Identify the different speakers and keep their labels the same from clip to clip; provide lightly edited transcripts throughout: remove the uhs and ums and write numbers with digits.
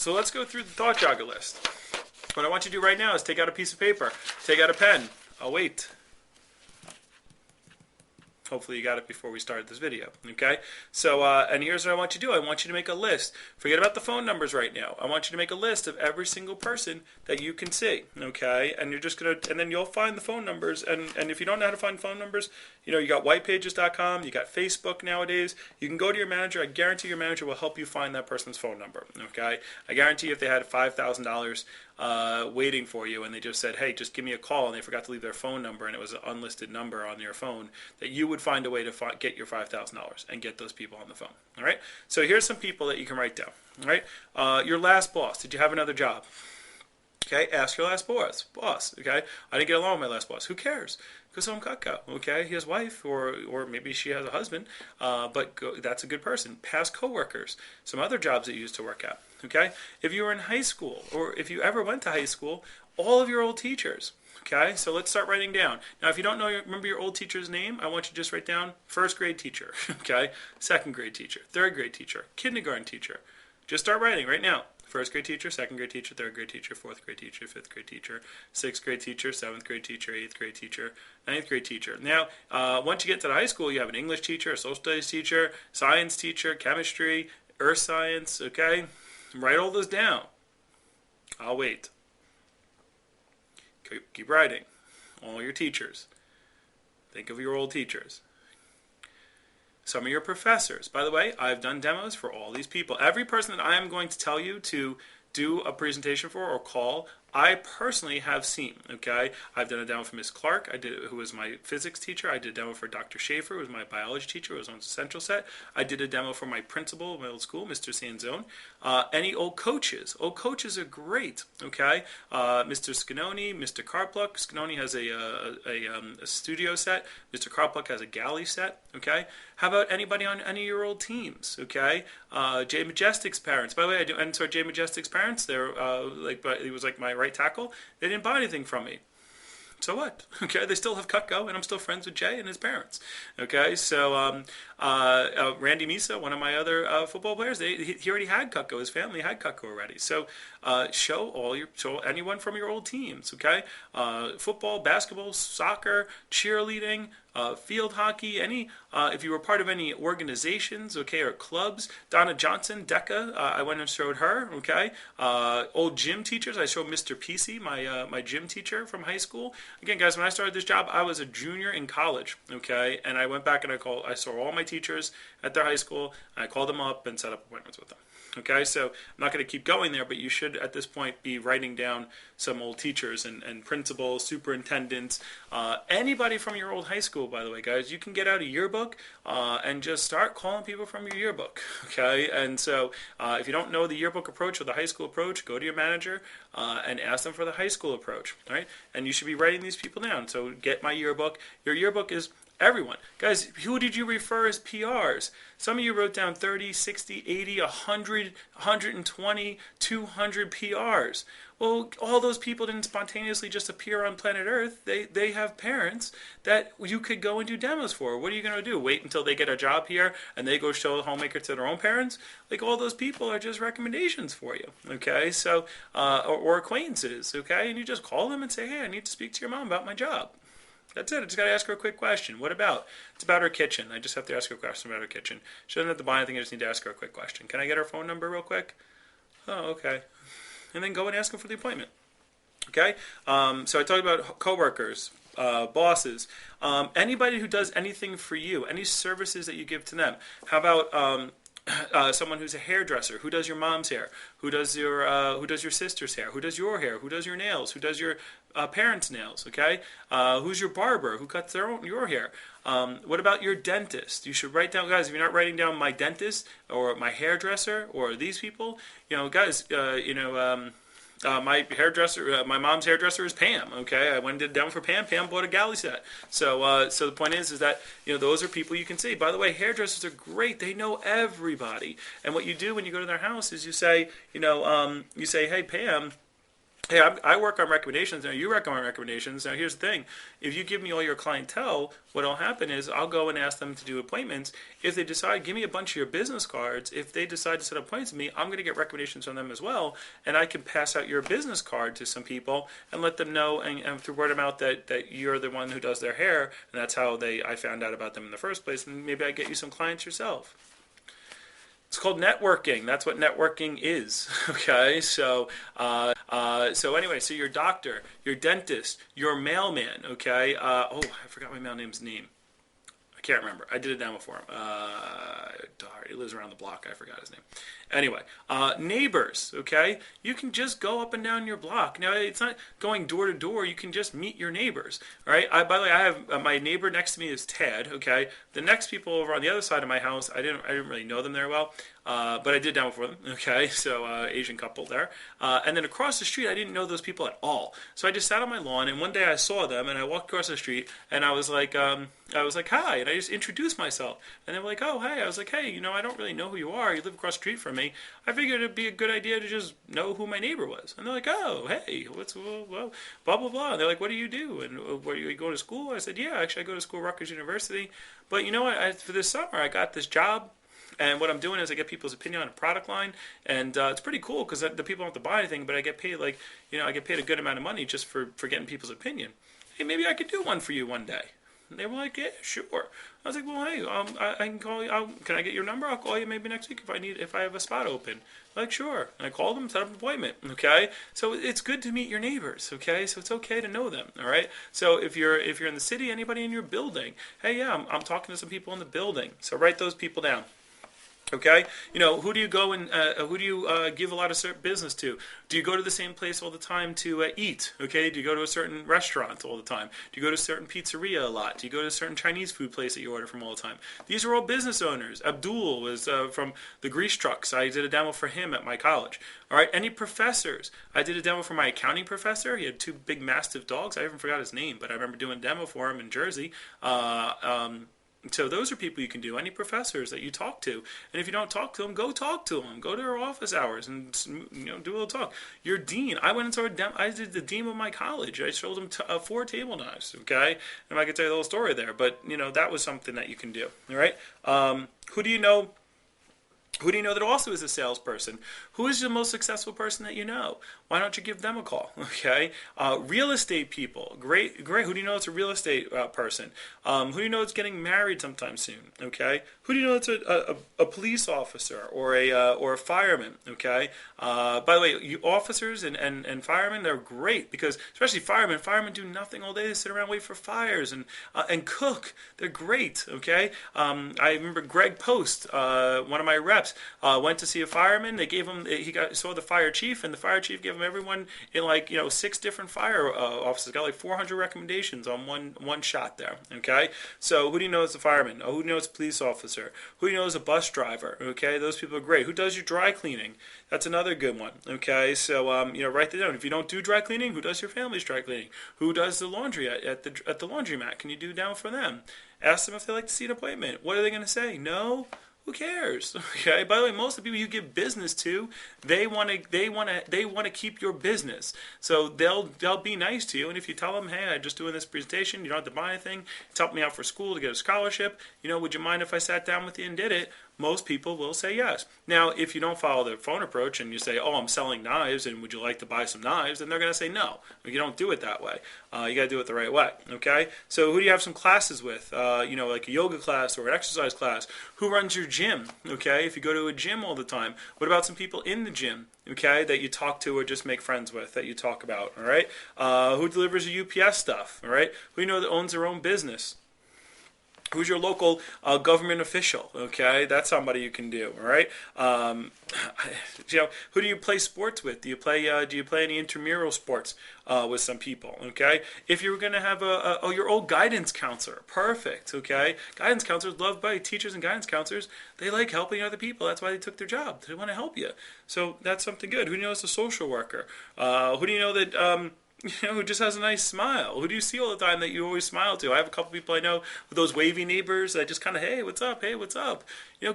Speaker 1: So let's go through the thought jogger list. What I want you to do right now is take out a piece of paper, take out a pen. I'll wait. Hopefully you got it before we started this video, okay? So, and here's what I want you to do. I want you to make a list. Forget about the phone numbers right now. I want you to make a list of every single person that you can see, okay? And you're just going to, and then you'll find the phone numbers. And if you don't know how to find phone numbers, you know, you got whitepages.com, you got Facebook nowadays. You can go to your manager. I guarantee your manager will help you find that person's phone number, okay? I guarantee if they had $5,000 waiting for you and they just said, hey, just give me a call, and they forgot to leave their phone number and it was an unlisted number on your phone, that you would find a way to get your $5,000 and get those people on the phone. All right, so here's some people that you can write down. All right, your last boss. Did you have another job? Okay, ask your last boss. Okay, I didn't get along with my last boss. Who cares? Go some Cutco. Okay, he has a wife, or maybe she has a husband, but that's a good person. Past coworkers, some other jobs that you used to work at. Okay, if you were in high school, or if you ever went to high school, all of your old teachers. Okay, so let's start writing down. Now, if you don't remember your old teacher's name, I want you to just write down first grade teacher, okay, second grade teacher, third grade teacher, kindergarten teacher. Just start writing right now. First grade teacher, second grade teacher, third grade teacher, fourth grade teacher, fifth grade teacher, sixth grade teacher, seventh grade teacher, eighth grade teacher, ninth grade teacher. Now, once you get to the high school, you have an English teacher, a social studies teacher, science teacher, chemistry, earth science, okay? Write all those down. I'll wait. Keep writing. All your teachers. Think of your old teachers. Some of your professors. By the way, I've done demos for all these people. Every person that I am going to tell you to do a presentation for or call, I personally have seen, okay? I've done a demo for Miss Clark, who was my physics teacher. I did a demo for Dr. Schaefer, who was my biology teacher, who was on Central Set. I did a demo for my principal of my old school, Mr. Sanzone. Any old coaches. Old coaches are great, okay? Mr. Scanoni, Mr. Carpluck. Scanoni has a studio set. Mr. Carpluck has a galley set, okay? How about anybody on any of your old teams, okay? Jay Majestic's parents. By the way, and so Jay Majestic's parents, they're he was like my right tackle. They didn't buy anything from me. So what? Okay, they still have Cutco, and I'm still friends with Jay and his parents. Okay, so Randy Misa, one of my other football players, he already had Cutco. His family had Cutco already. So show anyone from your old teams. Okay, football, basketball, soccer, cheerleading, field hockey, if you were part of any organizations, okay, or clubs. Donna Johnson, DECA, I went and showed her, okay. Old gym teachers, I showed Mr. PC, my gym teacher from high school. Again, guys, when I started this job, I was a junior in college, okay, and I went back and I saw all my teachers at their high school, and I called them up and set up appointments with them. Okay, so I'm not going to keep going there, but you should at this point be writing down some old teachers and principals, superintendents, anybody from your old high school, by the way, guys. You can get out a yearbook and just start calling people from your yearbook, okay? And so if you don't know the yearbook approach or the high school approach, go to your manager and ask them for the high school approach, all right? And you should be writing these people down. So get my yearbook. Your yearbook is everyone. Guys, who did you refer as PRs? Some of you wrote down 30, 60, 80, 100, 120, 200 PRs. Well, all those people didn't spontaneously just appear on planet Earth. They have parents that you could go and do demos for. What are you going to do? Wait until they get a job here and they go show the homemaker to their own parents? Like, all those people are just recommendations for you, okay? So, or acquaintances, okay? And you just call them and say, hey, I need to speak to your mom about my job. That's it. I just got to ask her a quick question. What about? It's about her kitchen. I just have to ask her a question about her kitchen. She doesn't have to buy anything. I just need to ask her a quick question. Can I get her phone number real quick? Oh, okay. And then go and ask them for the appointment. Okay? So I talked about coworkers, bosses, anybody who does anything for you, any services that you give to them. How about someone who's a hairdresser? Who does your mom's hair? Who does your sister's hair? Who does your hair? Who does your nails? Who does your parents' nails? Okay, who's your barber? Who cuts your hair? What about your dentist? You should write down, guys. If you're not writing down my dentist or my hairdresser or these people, guys, my hairdresser, my mom's hairdresser is Pam. Okay, I went and did a demo for Pam. Pam bought a galley set. So the point is that those are people you can see. By the way, hairdressers are great. They know everybody. And what you do when you go to their house is you say, hey Pam, Hey, I work on recommendations. Now you work on recommendations. Now here's the thing: if you give me all your clientele, what'll happen is I'll go and ask them to do appointments. If they decide, give me a bunch of your business cards. If they decide to set up appointments with me, I'm going to get recommendations from them as well, and I can pass out your business card to some people and let them know, and through word of mouth that you're the one who does their hair, and that's how I found out about them in the first place. And maybe I get you some clients yourself. It's called networking. That's what networking is. Okay, so anyway, so your doctor, your dentist, your mailman. Okay, oh, I forgot my mailman's name. I can't remember. I did a demo for him. He lives around the block. I forgot his name. Anyway, neighbors, okay? You can just go up and down your block. Now, it's not going door to door. You can just meet your neighbors, all right? By the way, I have my neighbor next to me is Ted, okay? The next people over on the other side of my house, I didn't really know them very well, but I did demo for them, okay? So Asian couple there. And then across the street, I didn't know those people at all. So I just sat on my lawn, and one day I saw them, and I walked across the street, and I was like, hi, and I just introduced myself. And they were like, oh, hey. I was like, hey, I don't really know who you are. You live across the street from me. I figured it'd be a good idea to just know who my neighbor was. And they're like, oh, hey, well, blah, blah, blah. And they're like, what do you do? And where you going to school? I said, yeah, actually, I go to school at Rutgers University. But you know what? For this summer, I got this job. And what I'm doing is I get people's opinion on a product line, and it's pretty cool because the people don't have to buy anything, but I get paid I get paid a good amount of money just for getting people's opinion. Hey, maybe I could do one for you one day. And they were like, yeah, sure. I was like, well, hey, I can call you. Can I get your number? I'll call you maybe next week if I have a spot open. Like, sure. And I called them, set up an appointment. Okay. So it's good to meet your neighbors. Okay. So it's okay to know them. All right. So if you're in the city, anybody in your building, hey, yeah, I'm talking to some people in the building. So write those people down. Okay, who do you go and who do you give a lot of business to? Do you go to the same place all the time to eat? Okay, do you go to a certain restaurant all the time? Do you go to a certain pizzeria a lot? Do you go to a certain Chinese food place that you order from all the time? These are all business owners. Abdul was from the grease trucks. I did a demo for him at my college. All right, any professors? I did a demo for my accounting professor. He had two big mastiff dogs. I even forgot his name, but I remember doing a demo for him in Jersey. So those are people you can do. Any professors that you talk to, and if you don't talk to them, go talk to them. Go to their office hours and do a little talk. Your dean. I went and started. I did the dean of my college. I showed him 4 table knives. Okay, and I could tell you the whole story there, but that was something that you can do. All right. Who do you know? Who do you know that also is a salesperson? Who is the most successful person that you know? Why don't you give them a call? Okay, real estate people, great. Who do you know that's a real estate person? Who do you know that's getting married sometime soon? Okay, who do you know that's a police officer or a fireman? Okay, by the way, you officers and firemen, they're great because especially firemen do nothing all day. They sit around and wait for fires and cook. They're great. Okay, I remember Greg Post, one of my reps. Went to see a fireman. They gave him. Saw the fire chief, and the fire chief gave him everyone in 6 different fire offices. Got like 400 recommendations on one shot there. Okay, so who do you know is a fireman? Who do you know is a police officer? Who do you know is a bus driver? Okay, those people are great. Who does your dry cleaning? That's another good one. Okay, so write that down. If you don't do dry cleaning, who does your family's dry cleaning? Who does the laundry at the laundromat? Can you do down for them? Ask them if they like to see an appointment. What are they going to say? No. Who cares? Okay. By the way, most of the people you give business to, they want to keep your business. So they'll be nice to you. And if you tell them, hey, I'm just doing this presentation, you don't have to buy anything. It's helped me out for school to get a scholarship. Would you mind if I sat down with you and did it? Most people will say yes. Now, if you don't follow the phone approach and you say, oh, I'm selling knives and would you like to buy some knives, then they're going to say no. You don't do it that way. You got to do it the right way, okay? So who do you have some classes with? Like a yoga class or an exercise class. Who runs your gym, okay? If you go to a gym all the time, what about some people in the gym, okay, that you talk to or just make friends with, that you talk about, all right? Who delivers your UPS stuff, all right? Who you know that owns their own business? Who's your local government official? Okay, that's somebody you can do. All right. Who do you play sports with? Do you play any intramural sports with some people? Okay. If you're going to have your old guidance counselor, perfect. Okay. Guidance counselors loved by teachers and guidance counselors. They like helping other people. That's why they took their job. They want to help you. So that's something good. Who do you know is a social worker? Who do you know that Who just has a nice smile? Who do you see all the time that you always smile to? I have a couple people I know with those wavy neighbors that just kind of, hey, what's up? Hey, what's up?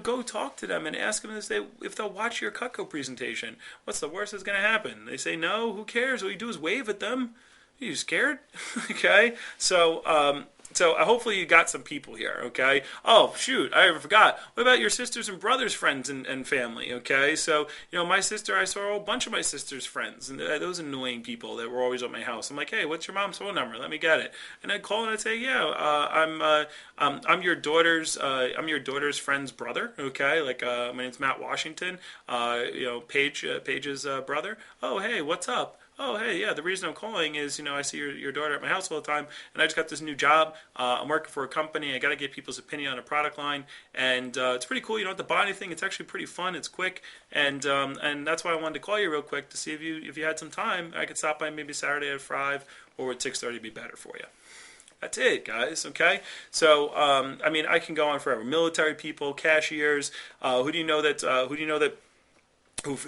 Speaker 1: Go talk to them and ask them if they'll watch your Cutco presentation. What's the worst that's going to happen? They say no. Who cares? All you do is wave at them. Are you scared? Okay, so hopefully you got some people here, okay? Oh, shoot, I forgot. What about your sisters and brothers, friends, and family, okay? So, my sister, I saw a whole bunch of my sister's friends, and those annoying people that were always at my house. I'm like, hey, what's your mom's phone number? Let me get it. And I'd call and I'd say, yeah, I'm your daughter's friend's brother, okay? Like, my name's Matt Washington, Paige's brother. Oh, hey, what's up? Oh, hey, yeah, the reason I'm calling is, I see your daughter at my house all the time, and I just got this new job. I'm working for a company. I got to get people's opinion on a product line, and it's pretty cool. You don't have to buy anything. It's actually pretty fun. It's quick, and that's why I wanted to call you real quick to see if you had some time. I could stop by maybe Saturday at 5 or at 6:30 be better for you. That's it, guys. Okay. So, I can go on forever. Military people, cashiers. Who do you know that? Who do you know that? Who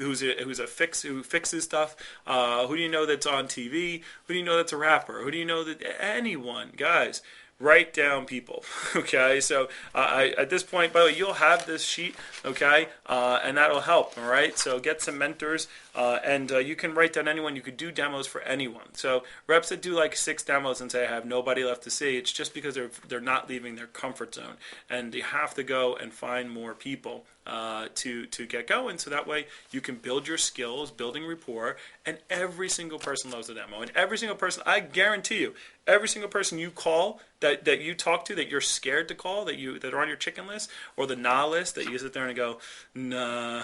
Speaker 1: fixes stuff? Who do you know that's on TV? Who do you know that's a rapper? Who do you know that anyone, guys? Write down people, okay? So at this point, by the way, you'll have this sheet, okay, and that'll help, all right? So get some mentors, and you can write down anyone. You could do demos for anyone. So reps that do like 6 demos and say I have nobody left to see, it's just because they're not leaving their comfort zone, and you have to go and find more people to get going. So that way you can build your skills, building rapport, and every single person loves a demo, and every single person, I guarantee you, every single person you call that you talk to that you're scared to call that are on your chicken list or the nah list that you sit there and go, nah,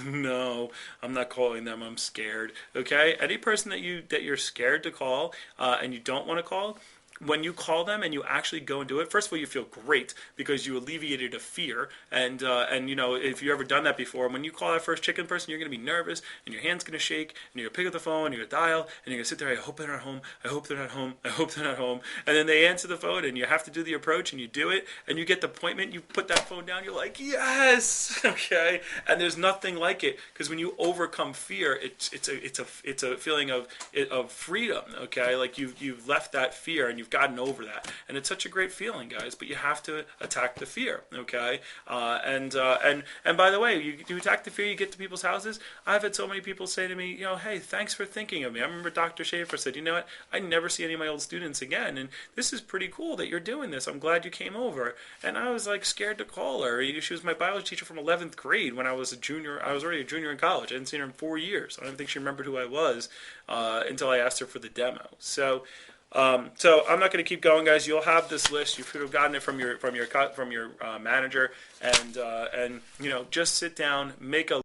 Speaker 1: no, I'm not calling them, I'm scared. Okay, any person that you're scared to call and you don't want to call, when you call them and you actually go and do it, first of all, you feel great because you alleviated a fear. And if you've ever done that before, when you call that first chicken person, you're going to be nervous and your hand's going to shake and you're going to pick up the phone, and you're going to dial, and you're going to sit there, I hope they're not home, I hope they're not home, I hope they're not home. And then they answer the phone and you have to do the approach and you do it and you get the appointment, you put that phone down, you're like, yes, okay. And there's nothing like it because when you overcome fear, it's a feeling of freedom, okay? Like you've left that fear and you've gotten over that, and it's such a great feeling, guys. But you have to attack the fear, okay? And by the way, you attack the fear. You get to people's houses. I've had so many people say to me, hey, thanks for thinking of me. I remember Dr. Schaefer said, you know what? I never see any of my old students again, and this is pretty cool that you're doing this. I'm glad you came over. And I was like scared to call her. She was my biology teacher from 11th grade when I was a junior. I was already a junior in college. I hadn't seen her in 4 years. I don't think she remembered who I was until I asked her for the demo. So I'm not going to keep going, guys. You'll have this list. You could have gotten it from your manager, and just sit down, make a